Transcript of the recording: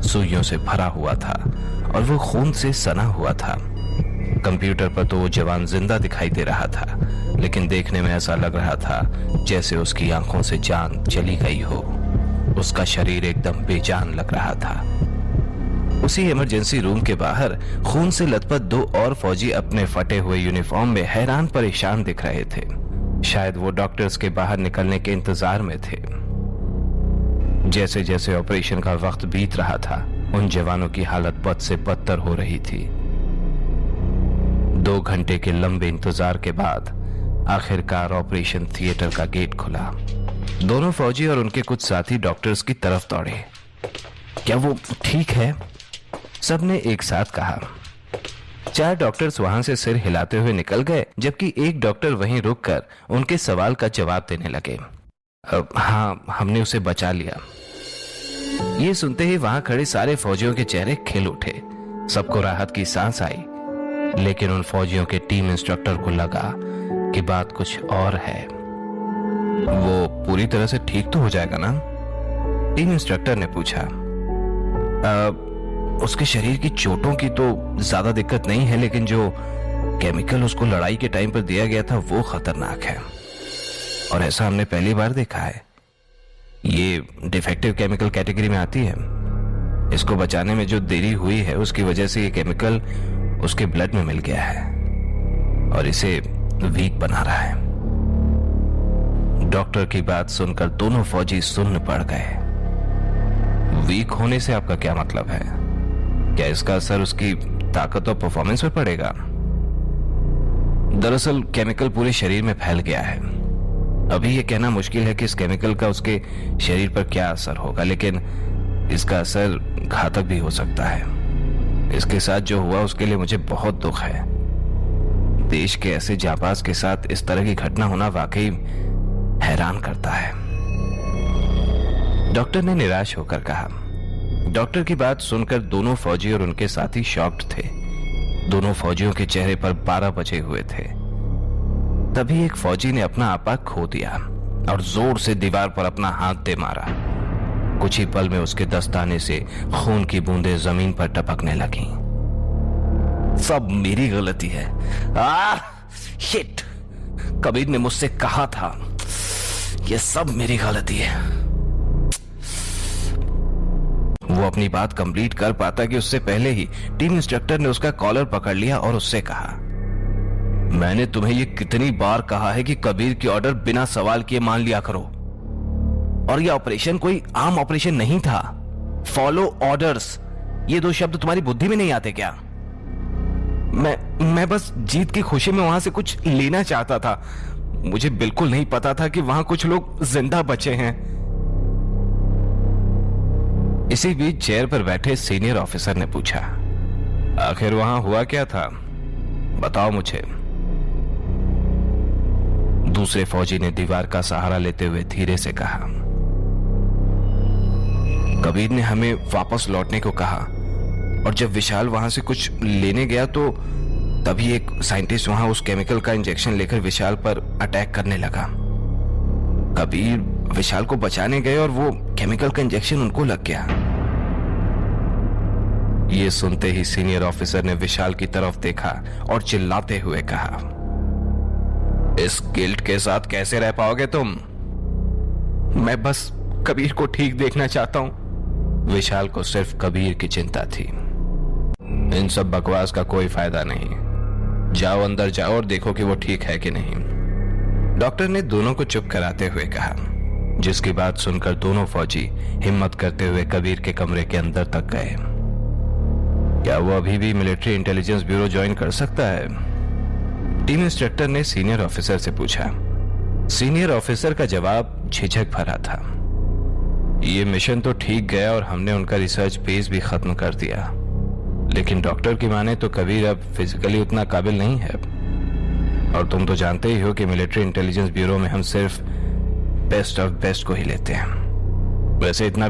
सुइयों से भरा हुआ था और वो खून से सना हुआ था। कंप्यूटर पर तो वो जवान जिंदा दिखाई दे रहा था, लेकिन देखने में ऐसा लग रहा था जैसे उसकी आंखों से जान चली गई हो। उसका शरीर एकदम बेजान लग रहा था। उसी इमरजेंसी रूम के बाहर खून से लथपथ दो और फौजी अपने फटे हुए यूनिफॉर्म में हैरान परेशान दिख रहे थे। शायद वो डॉक्टर्स के बाहर निकलने के इंतजार में थे। जैसे जैसे ऑपरेशन का वक्त बीत रहा था, उन जवानों की हालत बद से बदतर हो रही थी। 2 घंटे के लंबे इंतजार के बाद आखिरकार ऑपरेशन थिएटर का गेट खुला। दोनों फौजी और उनके कुछ साथी डॉक्टर्स की तरफ दौड़े। क्या वो ठीक है? सबने एक साथ कहा। 4 डॉक्टर्स वहां से सिर हिलाते हुए निकल गए, जबकि एक डॉक्टर वहीं रुककर उनके सवाल का जवाब देने लगे। हाँ, हमने उसे बचा लिया। ये सुनते ही वहां खड़े सारे फौजियों के चेहरे खिल उठे। सबको राहत की सांस आई, लेकिन उन फौजियों के टीम इंस्ट्रक्टर को लगा कि बात कुछ और है। वो पूरी तरह से ठीक तो हो जाएगा ना? टीम इंस्ट्रक्टर ने पूछा। उसके शरीर की चोटों की तो ज्यादा दिक्कत नहीं है, लेकिन जो केमिकल उसको लड़ाई के टाइम पर दिया गया था वो खतरनाक है, और ऐसा हमने पहली बार देखा है। ये डिफेक्टिव केमिकल कैटेगरी में आती है। इसको बचाने में जो देरी हुई है उसकी वजह से ये केमिकल उसके ब्लड में मिल गया है और इसे वीक बना रहा है। डॉक्टर की बात सुनकर दोनों फौजी सुन्न पड़ गए। वीक होने से आपका क्या मतलब है? क्या इसका असर उसकी ताकत और परफॉर्मेंस पर पड़ेगा? दरअसल केमिकल पूरे शरीर में फैल गया है। अभी यह कहना मुश्किल है कि इस केमिकल का उसके शरीर पर क्या असर होगा, लेकिन इसका असर घातक भी हो सकता है। इसके साथ जो हुआ उसके लिए मुझे बहुत दुख है। देश के ऐसे जांबाज के साथ इस तरह की घटना होना वाकई हैरान करता है, डॉक्टर ने निराश होकर कहा। डॉक्टर की बात सुनकर दोनों फौजी और उनके साथी शॉक्ड थे। दोनों फौजियों के चेहरे पर 12 बजे हुए थे। तभी एक फौजी ने अपना आपा खो दिया और जोर से दीवार पर अपना हाथ दे मारा। कुछ ही पल में उसके दस्ताने से खून की बूंदें जमीन पर टपकने लगीं। सब मेरी गलती है। शिट! कबीर ने मुझसे कहा था, यह सब मेरी गलती है। वो अपनी बात कंप्लीट कर पाता कि उससे पहले ही टीम इंस्ट्रक्टर ने उसका कॉलर पकड़ लिया और उससे कहा, मैंने तुम्हें ये कितनी बार कहा है कि कबीर की ऑर्डर बिना सवाल किए मान लिया करो, और यह ऑपरेशन कोई आम ऑपरेशन नहीं था। फॉलो ऑर्डर्स, ये 2 शब्द तुम्हारी बुद्धि में नहीं आते क्या? मैं बस जीत की खुशी में वहां से कुछ लेना चाहता था। मुझे बिल्कुल नहीं पता था कि वहां कुछ लोग जिंदा बचे हैं। इसी बीच चेयर पर बैठे सीनियर ऑफिसर ने पूछा, आखिर वहां हुआ क्या था? बताओ मुझे। दूसरे फौजी ने दीवार का सहारा लेते हुए धीरे से कहा, कबीर ने हमें वापस लौटने को कहा, और जब विशाल वहां से कुछ लेने गया तो तभी एक साइंटिस्ट वहां उस केमिकल का इंजेक्शन लेकर विशाल पर अटैक करने लगा। कबीर विशाल को बचाने गए और वो केमिकल का इंजेक्शन उनको लग गया। ये सुनते ही सीनियर ऑफिसर ने विशाल की तरफ देखा और चिल्लाते हुए कहा, इस गिल्ट के साथ कैसे रह पाओगे तुम? मैं बस कबीर को ठीक देखना चाहता हूं। विशाल को सिर्फ कबीर की चिंता थी। इन सब बकवास का कोई फायदा नहीं। जाओ अंदर जाओ और देखो कि वो ठीक है कि नहीं। डॉक्टर ने दोनों को चुप कराते हुए कहा, जिसकी बात सुनकर दोनों फौजी हिम्मत करते हुए कबीर के कमरे के अंदर तक गए। क्या वो अभी भी मिलिट्री इंटेलिजेंस ब्यूरो ज्वाइन कर सकता है? टीम इंस्ट्रक्टर ने सीनियर ऑफिसर से पूछा। सीनियर ऑफिसर का जवाब झिझक भरा था। ये मिशन तो ठीक गया और हमने उनका रिसर्च बेस भी खत्म कर दिया, लेकिन डॉक्टर की माने तो कबीर अब फिजिकली उतना काबिल नहीं है। और तुम तो जानते ही हो कि मिलिट्री इंटेलिजेंस ब्यूरो में हम सिर्फ बेस्ट ऑफ बेस्ट को ही लेते हैं। वैसे इतना